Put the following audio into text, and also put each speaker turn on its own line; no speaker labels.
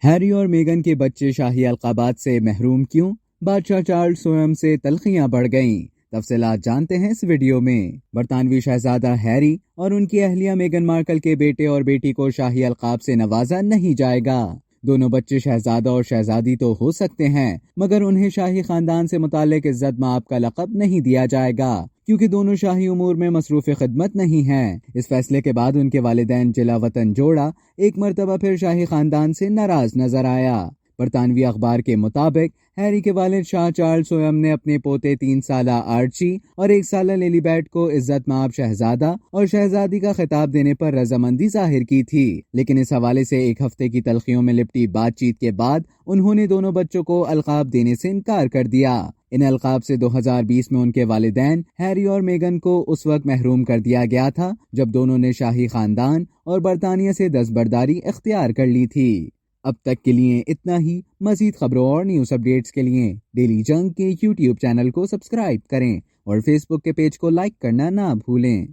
Harry اور میگن کے بچے شاہی القابات سے محروم کیوں؟ بادشاہ چارلس سوئم سے تلخیاں بڑھ گئیں۔ تفصیلات جانتے ہیں اس ویڈیو میں۔ برطانوی شہزادہ ہیری اور ان کی اہلیہ میگن مارکل کے بیٹے اور بیٹی کو شاہی القاب سے نوازا نہیں جائے گا۔ دونوں بچے شہزادہ اور شہزادی تو ہو سکتے ہیں، مگر انہیں شاہی خاندان سے متعلق عزت مآب کا لقب نہیں دیا جائے گا، کیونکہ دونوں شاہی امور میں مصروف خدمت نہیں ہیں۔ اس فیصلے کے بعد ان کے والدین جلا وطن جوڑا ایک مرتبہ پھر شاہی خاندان سے ناراض نظر آیا۔ برطانوی اخبار کے مطابق ہیری کے والد شاہ چارلس سوئم نے اپنے پوتے 3 سالہ آرچی اور 1 سالہ لیلی بیٹ کو عزت مآب شہزادہ اور شہزادی کا خطاب دینے پر رضامندی ظاہر کی تھی، لیکن اس حوالے سے ایک ہفتے کی تلخیوں میں لپٹی بات چیت کے بعد انہوں نے دونوں بچوں کو القاب دینے سے انکار کر دیا۔ ان القاب سے 2020 میں ان کے والدین ہیری اور میگن کو اس وقت محروم کر دیا گیا تھا جب دونوں نے شاہی خاندان اور برطانیہ سے دستبرداری اختیار کر لی تھی۔ اب تک کے لیے اتنا ہی۔ مزید خبروں اور نیوز اپڈیٹس کے لیے ڈیلی جنگ کے یوٹیوب چینل کو سبسکرائب کریں اور فیس بک کے پیج کو لائک کرنا نہ بھولیں۔